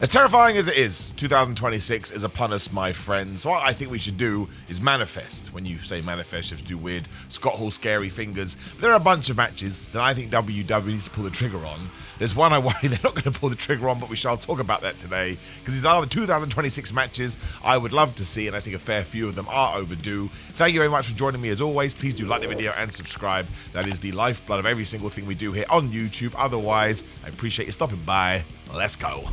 As terrifying as it is, 2026 is upon us, my friends. So what I think we should do is manifest. When you say manifest, you have to do weird Scott Hall scary fingers. But there are a bunch of matches that I think WWE needs to pull the trigger on. There's one I worry they're not going to pull the trigger on, but we shall talk about that today. Because these are the 2026 matches I would love to see, and I think a fair few of them are overdue. Thank you very much for joining me as always. Please do like the video and subscribe. That is the lifeblood of every single thing we do here on YouTube. Otherwise, I appreciate you stopping by. Let's go.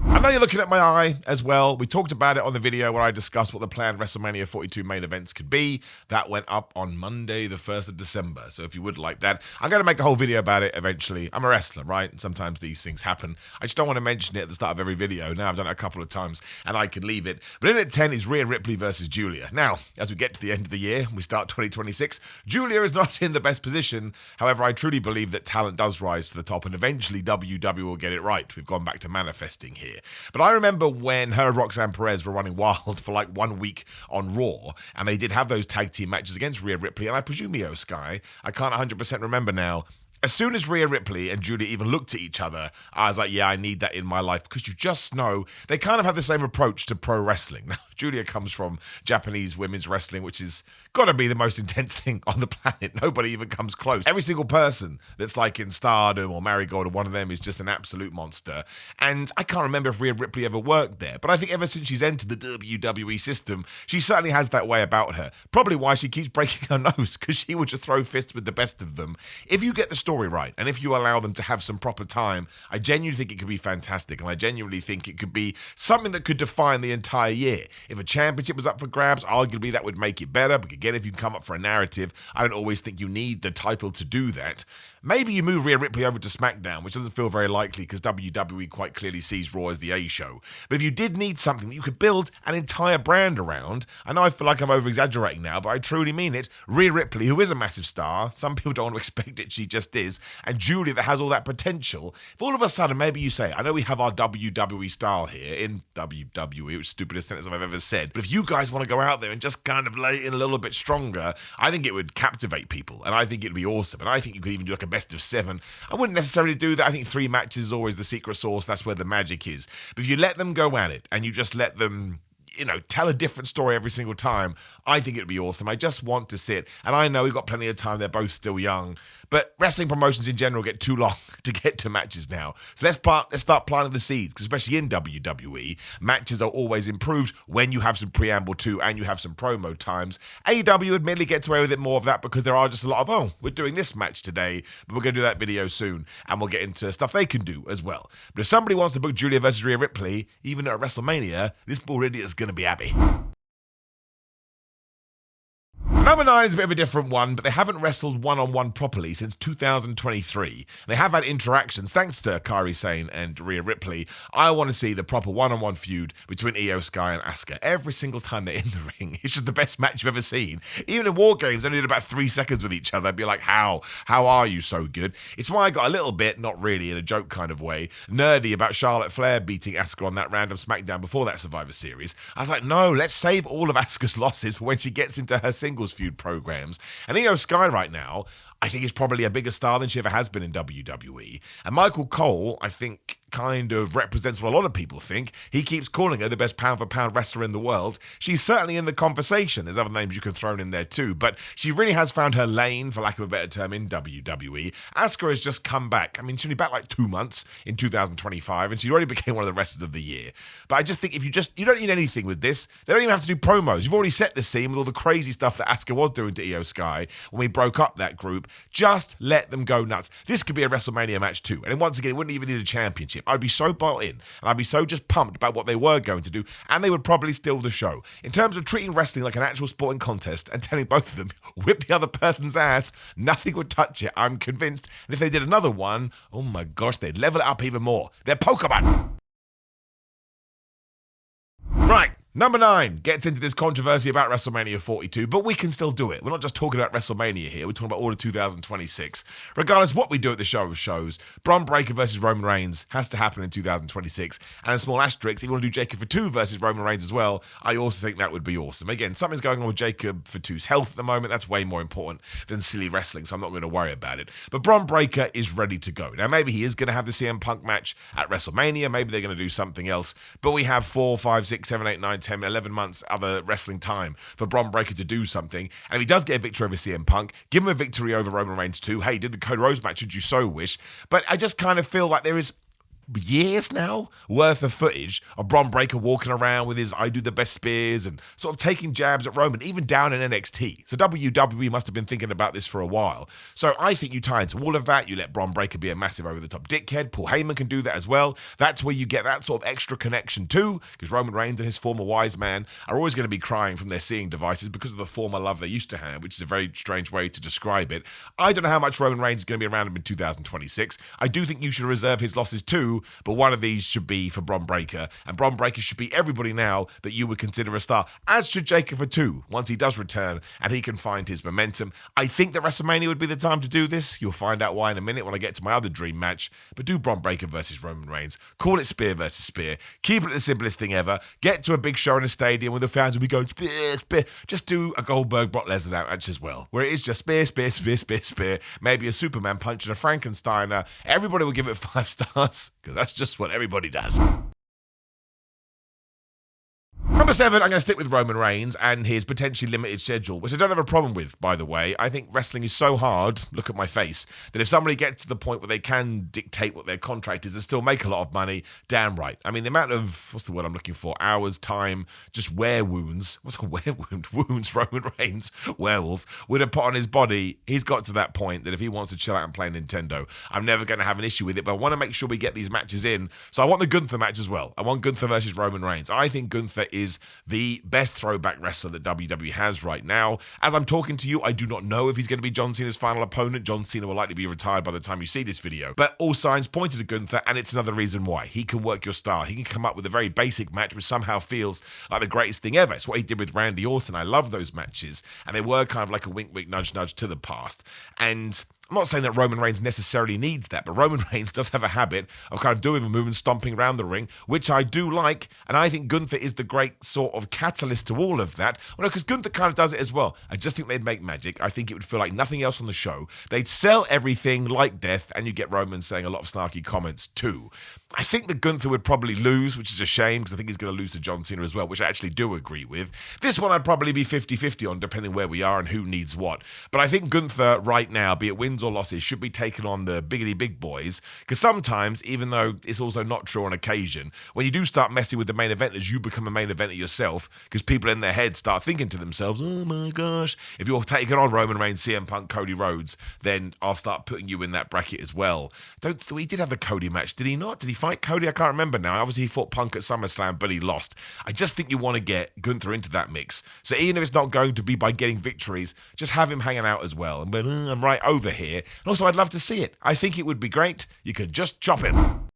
I know you're looking at my eye as well. We talked about it on the video where I discussed what the planned WrestleMania 42 main events could be. That went up on Monday, the 1st of December. So if you would like that, I'm going to make a whole video about it eventually. I'm a wrestler, right? And sometimes these things happen. I just don't want to mention it at the start of every video. Now I've done it a couple of times and I can leave it. But in at 10 is Rhea Ripley versus Julia. Now, as we get to the end of the year, we start 2026, Julia is not in the best position. However, I truly believe that talent does rise to the top and eventually WWE will get it right. We've gone back to manifesting here. But I remember when her and Roxanne Perez were running wild for like 1 week on Raw, and they did have those tag team matches against Rhea Ripley, and I presume Io Sky. I can't 100% remember now. As soon as Rhea Ripley and Julia even looked at each other, I was like, yeah, I need that in my life, because you just know they kind of have the same approach to pro wrestling. Now, Julia comes from Japanese women's wrestling, which is got to be the most intense thing on the planet. Nobody even comes close. Every single person that's like in Stardom or Marigold or one of them is just an absolute monster. And I can't remember if Rhea Ripley ever worked there, but I think ever since she's entered the WWE system, she certainly has that way about her. Probably why she keeps breaking her nose, because she would just throw fists with the best of them. If you get the story right, and if you allow them to have some proper time, I genuinely think it could be fantastic, and I genuinely think it could be something that could define the entire year. If a championship was up for grabs, arguably that would make it better, but again, if you come up for a narrative, I don't always think you need the title to do that. Maybe you move Rhea Ripley over to SmackDown, which doesn't feel very likely because WWE quite clearly sees Raw as the A show. But if you did need something that you could build an entire brand around, I know I feel like I'm over-exaggerating now, but I truly mean it, Rhea Ripley, who is a massive star, some people don't want to expect it, she just is, and Julia that has all that potential, if all of a sudden maybe you say, I know we have our WWE style here in WWE, which is the stupidest sentence I've ever said, but if you guys want to go out there and just kind of lay it in a little bit stronger, I think it would captivate people, and I think it'd be awesome, and I think you could even do like a best of 7. I wouldn't necessarily do that. I think 3 matches is always the secret sauce. That's where the magic is. But if you let them go at it and you just let them, tell a different story every single time, I think it'd be awesome. I just want to sit, and I know we've got plenty of time, they're both still young, but wrestling promotions in general get too long to get to matches now. So let's start planting the seeds, because especially in WWE, matches are always improved when you have some preamble too, and you have some promo times. AEW admittedly gets away with it more of that, because there are just a lot of, we're doing this match today, but we're going to do that video soon, and we'll get into stuff they can do as well. But if somebody wants to book Julia versus Rhea Ripley, even at WrestleMania, this already is going to be Abby. Number 9 is a bit of a different one, but they haven't wrestled one-on-one properly since 2023. They have had interactions thanks to Kairi Sane and Rhea Ripley. I want to see the proper one-on-one feud between Io Sky and Asuka every single time they're in the ring. It's just the best match you've ever seen. Even in War Games, they only did about 3 seconds with each other. I'd be like, how are you so good? It's why I got a little bit, not really in a joke kind of way, nerdy about Charlotte Flair beating Asuka on that random SmackDown before that Survivor Series. I was like, no, let's save all of Asuka's losses for when she gets into her singles feud programs. And Io Sky right now, I think is probably a bigger star than she ever has been in WWE. And Michael Cole, I think, kind of represents what a lot of people think. He keeps calling her the best pound-for-pound wrestler in the world. She's certainly in the conversation. There's other names you can throw in there too, but she really has found her lane, for lack of a better term, in WWE. Asuka has just come back. I mean, she's only back like 2 months in 2025, and she already became one of the wrestlers of the year. But I just think if you don't need anything with this. They don't even have to do promos. You've already set the scene with all the crazy stuff that Asuka was doing to Io Sky when we broke up that group. Just let them go nuts. This could be a WrestleMania match too. And once again, it wouldn't even need a championship. I'd be so bought in, and I'd be so just pumped about what they were going to do, and they would probably steal the show. In terms of treating wrestling like an actual sporting contest and telling both of them, whip the other person's ass, nothing would touch it, I'm convinced. And if they did another one, oh my gosh, they'd level it up even more. They're Pokemon. Right. Number 9 gets into this controversy about WrestleMania 42, but we can still do it. We're not just talking about WrestleMania here, we're talking about all of 2026. Regardless what we do at the show of shows, Braun Breaker versus Roman Reigns has to happen in 2026. And a small asterisk, if you want to do Jacob Fatu versus Roman Reigns as well, I also think that would be awesome. Again, something's going on with Jacob Fatu's health at the moment. That's way more important than silly wrestling, so I'm not going to worry about it. But Braun Breaker is ready to go. Now, maybe he is going to have the CM Punk match at WrestleMania. Maybe they're going to do something else. But we have 4, 5, 6, 7, 8, 9, 10, 11 months other wrestling time for Braun Breaker to do something. And if he does get a victory over CM Punk, give him a victory over Roman Reigns too. Hey, did the Cody Rhodes match should you so wish. But I just kind of feel like there is years now worth of footage of Braun Breaker walking around with his I do the best spears and sort of taking jabs at Roman, even down in NXT. So WWE must have been thinking about this for a while. So I think you tie into all of that. You let Braun Breaker be a massive over-the-top dickhead. Paul Heyman can do that as well. That's where you get that sort of extra connection too, because Roman Reigns and his former wise man are always going to be crying from their seeing devices because of the former love they used to have, which is a very strange way to describe it. I don't know how much Roman Reigns is going to be around him in 2026. I do think you should reserve his losses too, but one of these should be for Braun Breaker, and Braun Breaker should be everybody now that you would consider a star, as should Jacob Fatu once he does return and he can find his momentum. I think that WrestleMania would be the time to do this. You'll find out why in a minute when I get to my other dream match, but do Braun Breaker versus Roman Reigns. Call it spear versus spear. Keep it the simplest thing ever. Get to a big show in a stadium where the fans will be going spear, spear. Just do a Goldberg Brock Lesnar match as well, where it is just spear, spear, spear, spear, spear. Maybe a Superman punch and a Frankensteiner. Everybody will give it 5 stars because that's just what everybody does. Number 7, I'm going to stick with Roman Reigns and his potentially limited schedule, which I don't have a problem with, by the way. I think wrestling is so hard, look at my face, that if somebody gets to the point where they can dictate what their contract is and still make a lot of money, damn right. I mean, the amount of, what's the word I'm looking for, hours, time, just wear wounds. What's a wear wound? Wounds Roman Reigns, werewolf, would have put on his body. He's got to that point that if he wants to chill out and play Nintendo, I'm never going to have an issue with it, but I want to make sure we get these matches in. So I want the Gunther match as well. I want Gunther versus Roman Reigns. I think Gunther is the best throwback wrestler that WWE has right now. As I'm talking to you, I do not know if he's going to be John Cena's final opponent. John Cena will likely be retired by the time you see this video. But all signs pointed to Gunther, and it's another reason why. He can work your style. He can come up with a very basic match which somehow feels like the greatest thing ever. It's what he did with Randy Orton. I love those matches, and they were kind of like a wink, wink, nudge, nudge to the past. And I'm not saying that Roman Reigns necessarily needs that, but Roman Reigns does have a habit of kind of doing the movement, stomping around the ring, which I do like, and I think Gunther is the great sort of catalyst to all of that. Well, no, because Gunther kind of does it as well. I just think they'd make magic. I think it would feel like nothing else on the show. They'd sell everything like death, and you get Roman saying a lot of snarky comments too. I think that Gunther would probably lose, which is a shame, because I think he's going to lose to John Cena as well, which I actually do agree with. This one I'd probably be 50-50 on, depending where we are and who needs what. But I think Gunther right now, be it wins or losses, should be taking on the biggity big boys, because sometimes, even though it's also not true on occasion, when you do start messing with the main eventers, you become a main eventer yourself, because people in their head start thinking to themselves, oh my gosh, if you're taking on Roman Reigns, CM Punk, Cody Rhodes, then I'll start putting you in that bracket as well. He did have the Cody match, did he not? Did he fight Cody? I can't remember now. Obviously, he fought Punk at SummerSlam, but he lost. I just think you want to get Gunther into that mix. So even if it's not going to be by getting victories, just have him hanging out as well. And but I'm right over here. And also, I'd love to see it. I think it would be great. You could just chop him.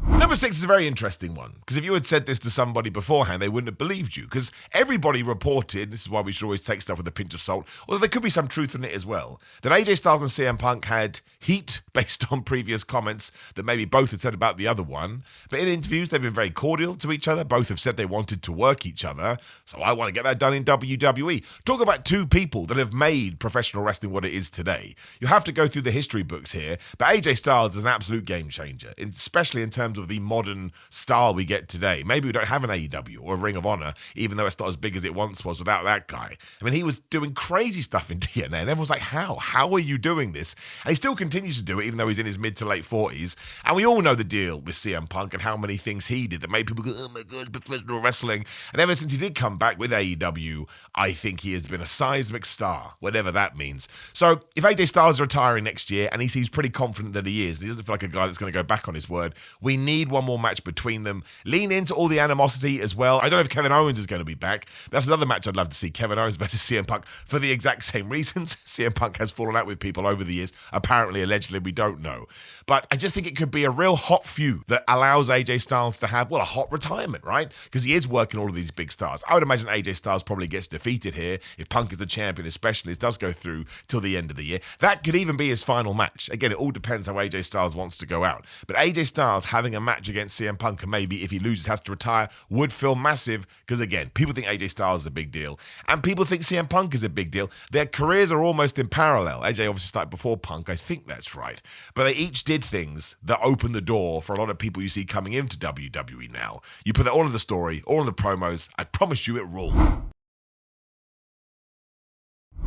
Number 6 is a very interesting one, because if you had said this to somebody beforehand, they wouldn't have believed you, because everybody reported, this is why we should always take stuff with a pinch of salt, although there could be some truth in it as well, that AJ Styles and CM Punk had heat based on previous comments that maybe both had said about the other one, but in interviews they've been very cordial to each other. Both have said they wanted to work each other, so I want to get that done in WWE. Talk about two people that have made professional wrestling what it is today. You have to go through the history books here, but AJ Styles is an absolute game changer, especially in terms of the modern style we get today. Maybe we don't have an AEW or a Ring of Honor, even though it's not as big as it once was without that guy. I mean, he was doing crazy stuff in TNA, and everyone's like, how? How are you doing this? And he still continues to do it, even though he's in his mid to late 40s. And we all know the deal with CM Punk and how many things he did that made people go, oh my God, professional wrestling. And ever since he did come back with AEW, I think he has been a seismic star, whatever that means. So if AJ Styles is retiring next year, and he seems pretty confident that he is, and he doesn't feel like a guy that's going to go back on his word, we need one more match between them. Lean into all the animosity as well. I don't know if Kevin Owens is going to be back. That's another match I'd love to see, Kevin Owens versus CM Punk, for the exact same reasons. CM Punk has fallen out with people over the years. Apparently, allegedly, we don't know. But I just think it could be a real hot feud that allows AJ Styles to have, well, a hot retirement, right? Because he is working all of these big stars. I would imagine AJ Styles probably gets defeated here if Punk is the champion, especially. It does go through till the end of the year. That could even be his final match. Again, it all depends how AJ Styles wants to go out. But AJ Styles having a match against CM Punk, and maybe if he loses has to retire, would feel massive because, again, people think AJ Styles is a big deal and people think CM Punk is a big deal. Their careers are almost in parallel. AJ obviously started before Punk, I think that's right. But they each did things that opened the door for a lot of people you see coming into WWE now. You put that all in the story, all in the promos, I promise you it ruled.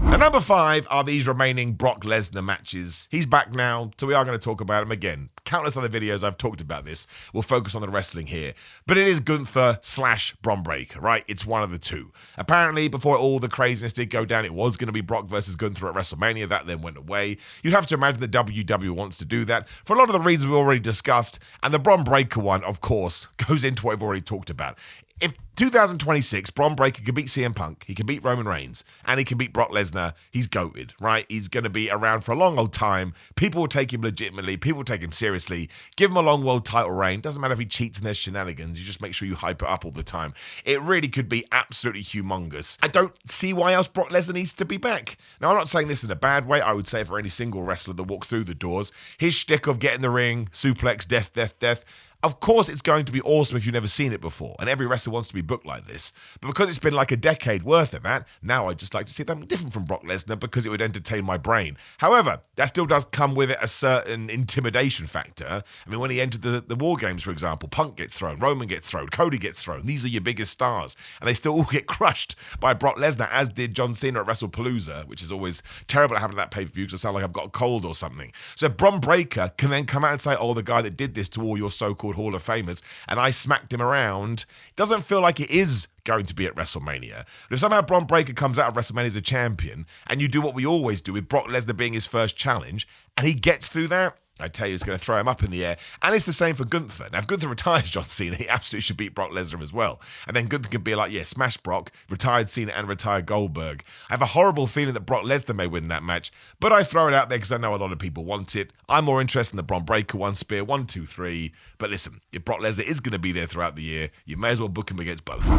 Now, number 5 are these remaining Brock Lesnar matches. He's back now, so we are going to talk about him again. Countless other videos I've talked about this. We'll focus on the wrestling here. But it is Gunther / Bron Breakker, right? It's one of the two. Apparently, before all the craziness did go down, it was going to be Brock versus Gunther at WrestleMania. That then went away. You'd have to imagine that WWE wants to do that for a lot of the reasons we already discussed. And the Bron Breakker one, of course, goes into what we've already talked about. If 2026, Bron Breakker can beat CM Punk, he can beat Roman Reigns, and he can beat Brock Lesnar, he's goated, right? He's going to be around for a long old time. People will take him legitimately. People will take him seriously. Give him a long world title reign. Doesn't matter if he cheats and there's shenanigans. You just make sure you hype it up all the time. It really could be absolutely humongous. I don't see why else Brock Lesnar needs to be back. Now, I'm not saying this in a bad way. I would say for any single wrestler that walks through the doors, his shtick of get in the ring, suplex, death, death, death, of course, it's going to be awesome if you've never seen it before, and every wrestler wants to be booked like this. But because it's been like a decade worth of that, now I'd just like to see something different from Brock Lesnar because it would entertain my brain. However, that still does come with it a certain intimidation factor. I mean, when he entered the War Games, for example, Punk gets thrown, Roman gets thrown, Cody gets thrown. These are your biggest stars, and they still all get crushed by Brock Lesnar, as did John Cena at WrestlePalooza, which is always terrible to happen at that pay-per-view because I sound like I've got a cold or something. So Bron Breakker can then come out and say, oh, the guy that did this to all your so-called Hall of Famers, and I smacked him around. It doesn't feel like it is going to be at WrestleMania. But if somehow Bron Breakker comes out of WrestleMania as a champion, and you do what we always do with Brock Lesnar being his first challenge, and he gets through that, I tell you, it's going to throw him up in the air. And it's the same for Gunther. Now, if Gunther retires John Cena, he absolutely should beat Brock Lesnar as well. And then Gunther could be like, yeah, smash Brock, retired Cena and retired Goldberg. I have a horrible feeling that Brock Lesnar may win that match, but I throw it out there because I know a lot of people want it. I'm more interested in the Bron Breakker one, spear 1, 2, 3. But listen, if Brock Lesnar is going to be there throughout the year, you may as well book him against both.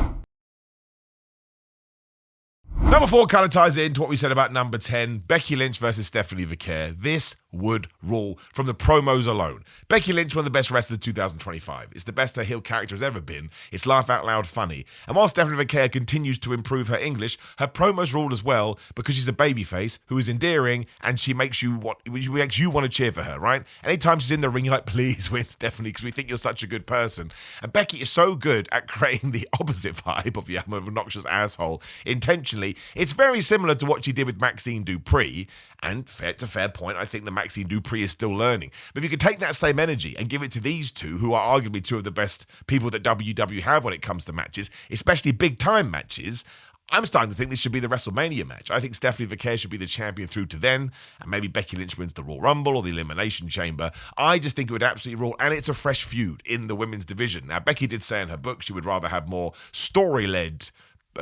Number 4 kind of ties into what we said about number 10, Becky Lynch versus Stephanie Vaquer. This would rule from the promos alone. Becky Lynch, one of the best wrestlers of 2025. It's the best her heel character has ever been. It's laugh out loud funny. And while Stephanie Vaquer continues to improve her English, her promos rule as well because she's a babyface who is endearing and she makes you want to cheer for her, right? Anytime she's in the ring, you're like, please win, Stephanie, because we think you're such a good person. And Becky is so good at creating the opposite vibe of the obnoxious asshole intentionally. It's very similar to what she did with Maxine Dupree, and it's a fair point. I think that Maxine Dupree is still learning. But if you could take that same energy and give it to these two, who are arguably two of the best people that WWE have when it comes to matches, especially big-time matches, I'm starting to think this should be the WrestleMania match. I think Stephanie Vaquer should be the champion through to then, and maybe Becky Lynch wins the Royal Rumble or the Elimination Chamber. I just think it would absolutely rule, and it's a fresh feud in the women's division. Now, Becky did say in her book she would rather have more story-led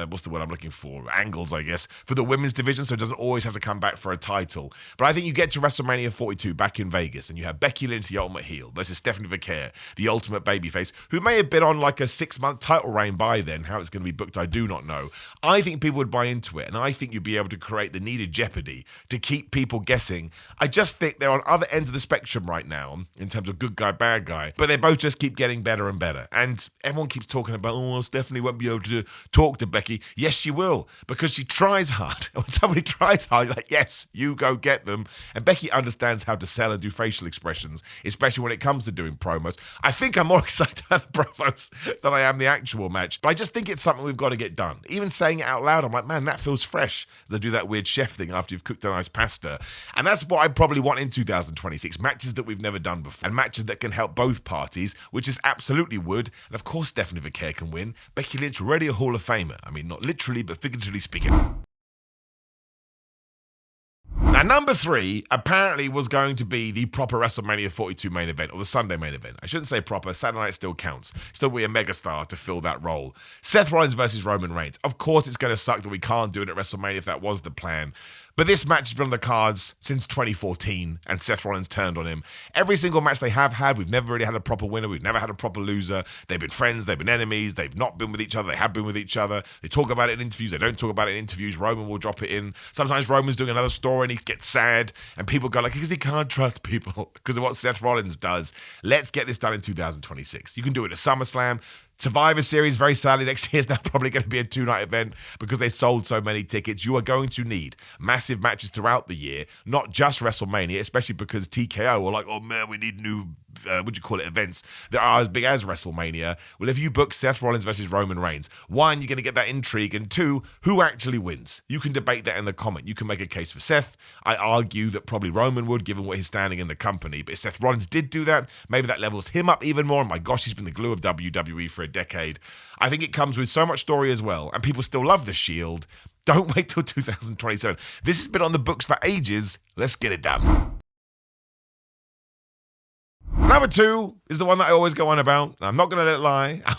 what's the word I'm looking for? Angles, I guess, for the women's division, so it doesn't always have to come back for a title. But I think you get to WrestleMania 42 back in Vegas, and you have Becky Lynch, the ultimate heel, versus Stephanie Vaquer, the ultimate babyface, who may have been on like a 6-month title reign by then. How it's going to be booked, I do not know. I think people would buy into it, and I think you'd be able to create the needed jeopardy to keep people guessing. I just think they're on other ends of the spectrum right now in terms of good guy, bad guy, but they both just keep getting better and better. And everyone keeps talking about, oh, Stephanie won't be able to talk to Becky. Yes, she will, because she tries hard. When somebody tries hard, you're like, yes, you go get them. And Becky understands how to sell and do facial expressions, especially when it comes to doing promos. I think I'm more excited about the promos than I am the actual match, but I just think it's something we've got to get done. Even saying it out loud, I'm like, man, that feels fresh. They do that weird chef thing after you've cooked a nice pasta. And that's what I probably want in 2026, matches that we've never done before, and matches that can help both parties, which is absolutely would. And of course, Stephanie Vaquer can win. Becky Lynch, already a Hall of Famer. I mean, not literally, but figuratively speaking. Now, And number 3 apparently was going to be the proper WrestleMania 42 main event, or the Sunday main event. I shouldn't say proper, Saturday night still counts. Still be a megastar to fill that role. Seth Rollins versus Roman Reigns. Of course it's going to suck that we can't do it at WrestleMania if that was the plan. But this match has been on the cards since 2014, and Seth Rollins turned on him. Every single match they have had, we've never really had a proper winner. We've never had a proper loser. They've been friends. They've been enemies. They've not been with each other. They have been with each other. They talk about it in interviews. They don't talk about it in interviews. Roman will drop it in. Sometimes Roman's doing another story and he gets sad, and people go like, because he can't trust people because of what Seth Rollins does. Let's get this done in 2026. You can do it at SummerSlam. Survivor Series, very sadly, next year is now probably going to be a 2-night event because they sold so many tickets. You are going to need massive matches throughout the year, not just WrestleMania, especially because TKO are like, oh man, we need new events that are as big as WrestleMania. Well, if you book Seth Rollins versus Roman Reigns, 1, you're going to get that intrigue, and 2, who actually wins? You can debate that in the comment. You can make a case for Seth. I argue that probably Roman would, given what he's standing in the company, but if Seth Rollins did do that, maybe that levels him up even more. And my gosh, he's been the glue of WWE for a decade. I think it comes with so much story as well, and people still love the Shield. Don't wait till 2027. This has been on the books for ages. Let's get it done. Number 2 is the one that I always go on about. I'm not going to let it lie. I'm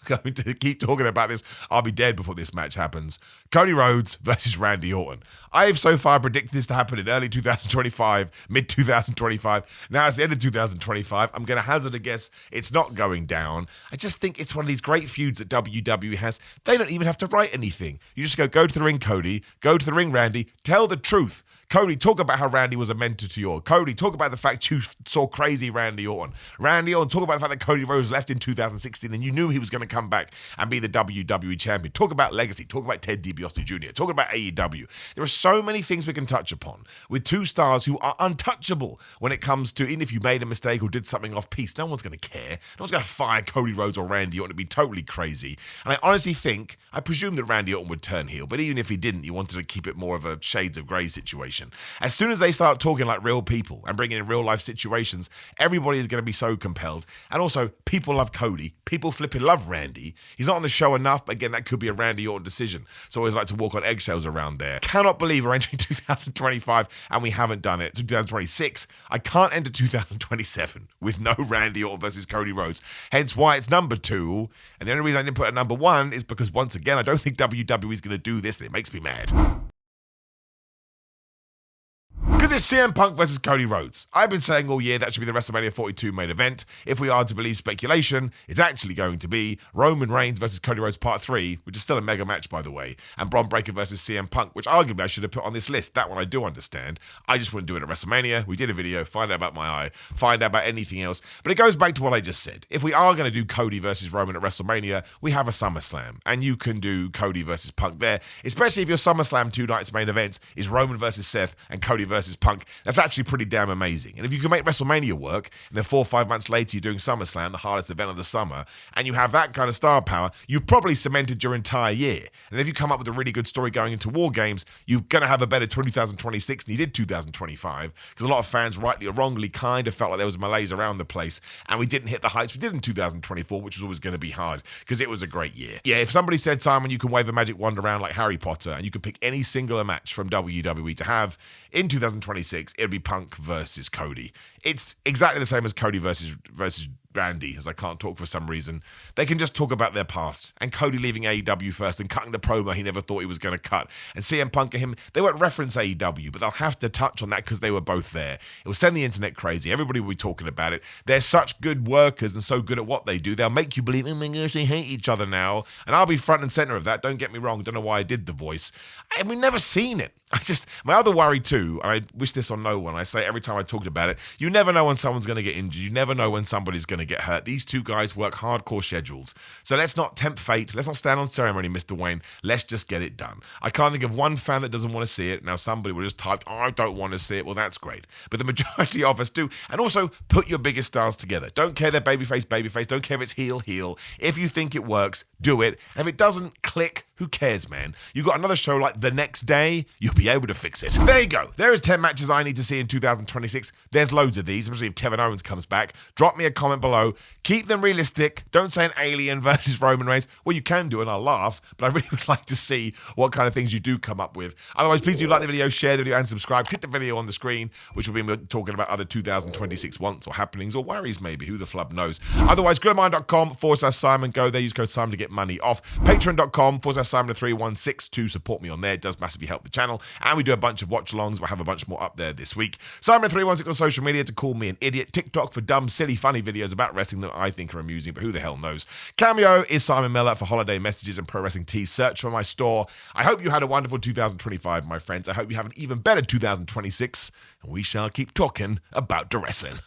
going to keep talking about this. I'll be dead before this match happens. Cody Rhodes versus Randy Orton. I've so far predicted this to happen in early 2025, mid-2025. Now it's the end of 2025. I'm going to hazard a guess it's not going down. I just think it's one of these great feuds that WWE has. They don't even have to write anything. You just go to the ring, Cody. Go to the ring, Randy. Tell the truth. Cody, talk about how Randy was a mentor to you. Cody, talk about the fact you saw crazy Randy Orton. Randy Orton, talk about the fact that Cody Rhodes left in 2016 and you knew he was going to come back and be the WWE champion. Talk about legacy. Talk about Ted DiBiase Jr. Talk about AEW. There are so many things we can touch upon with 2 stars who are untouchable when it comes to, even if you made a mistake or did something off piece, no one's going to care. No one's going to fire Cody Rhodes or Randy Orton. It'd be totally crazy. And I honestly think, I presume that Randy Orton would turn heel, but even if he didn't, you wanted to keep it more of a shades of grey situation. As soon as they start talking like real people and bringing in real life situations, everybody is going to be so compelled. And also, people love Cody. People flipping love Randy. He's not on the show enough, but again, that could be a Randy Orton decision. So I always like to walk on eggshells around there. Cannot believe we're entering 2025 and we haven't done it. 2026. I can't enter 2027 with no Randy Orton versus Cody Rhodes. Hence why it's number 2. And the only reason I didn't put it at number 1 is because, once again, I don't think WWE is going to do this, and it makes me mad. Because it's CM Punk versus Cody Rhodes. I've been saying all year that should be the WrestleMania 42 main event. If we are to believe speculation, it's actually going to be Roman Reigns versus Cody Rhodes Part 3, which is still a mega match, by the way, and Braun Breaker versus CM Punk, which arguably I should have put on this list. That one I do understand. I just wouldn't do it at WrestleMania. We did a video, find out about my eye, find out about anything else. But it goes back to what I just said. If we are going to do Cody versus Roman at WrestleMania, we have a SummerSlam, and you can do Cody versus Punk there, especially if your SummerSlam 2 nights main events is Roman versus Seth and Cody versus Punk. That's actually pretty damn amazing. And if you can make WrestleMania work, and then 4 or 5 months later you're doing SummerSlam, the hardest event of the summer, and you have that kind of star power, you've probably cemented your entire year. And if you come up with a really good story going into War Games, you're going to have a better 2026 than you did 2025, because a lot of fans, rightly or wrongly, kind of felt like there was malaise around the place, and we didn't hit the heights we did in 2024, which was always going to be hard, because it was a great year. Yeah, if somebody said, Simon, you can wave a magic wand around like Harry Potter, and you can pick any singular match from WWE to have in 2026, it'd be Punk versus Cody. It's exactly the same as Cody versus Randy, as I can't talk for some reason. They can just talk about their past, and Cody leaving AEW first and cutting the promo he never thought he was going to cut, and CM Punk and him, they won't reference AEW, but they'll have to touch on that because they were both there. It will send the internet crazy. Everybody will be talking about it. They're such good workers and so good at what they do, they'll make you believe, oh my gosh, they hate each other now, and I'll be front and center of that. Don't get me wrong, don't know why I did the voice, and we've never seen it. My other worry too, and I wish this on no one, I say every time I talked about it, you never know when someone's going to get injured, you never know when somebody's going to get hurt. These 2 guys work hardcore schedules. So let's not tempt fate, let's not stand on ceremony, Mr. Wayne, let's just get it done. I can't think of one fan that doesn't want to see it. Now somebody will just type, I don't want to see it. Well, that's great. But the majority of us do. And also, put your biggest stars together. Don't care they're babyface, don't care if it's heel. If you think it works, do it. And if it doesn't click, who cares, man? You got another show like the next day, you'll be able to fix it. So there you go. There is 10 matches I need to see in 2026. There's loads of these, especially if Kevin Owens comes back. Drop me a comment below below. Keep them realistic. Don't say an alien versus Roman Reigns. Well, you can do, and I'll laugh, but I really would like to see what kind of things you do come up with. Otherwise, please do like the video, share the video, and subscribe. Click the video on the screen, which will be talking about other 2026 wants or happenings or worries, maybe. Who the flub knows? Otherwise, grillmine.com/Simon. Go there. Use code Simon to get money off. Patreon.com/Simon316 to support me on there. It does massively help the channel. And we do a bunch of watch-alongs. We'll have a bunch more up there this week. Simon316 on social media to call me an idiot. TikTok for dumb, silly, funny videos about wrestling that I think are amusing, but who the hell knows? Cameo is Simon Miller for holiday messages and pro wrestling tees. Search for my store. I hope you had a wonderful 2025, my friends. I hope you have an even better 2026, and we shall keep talking about the wrestling.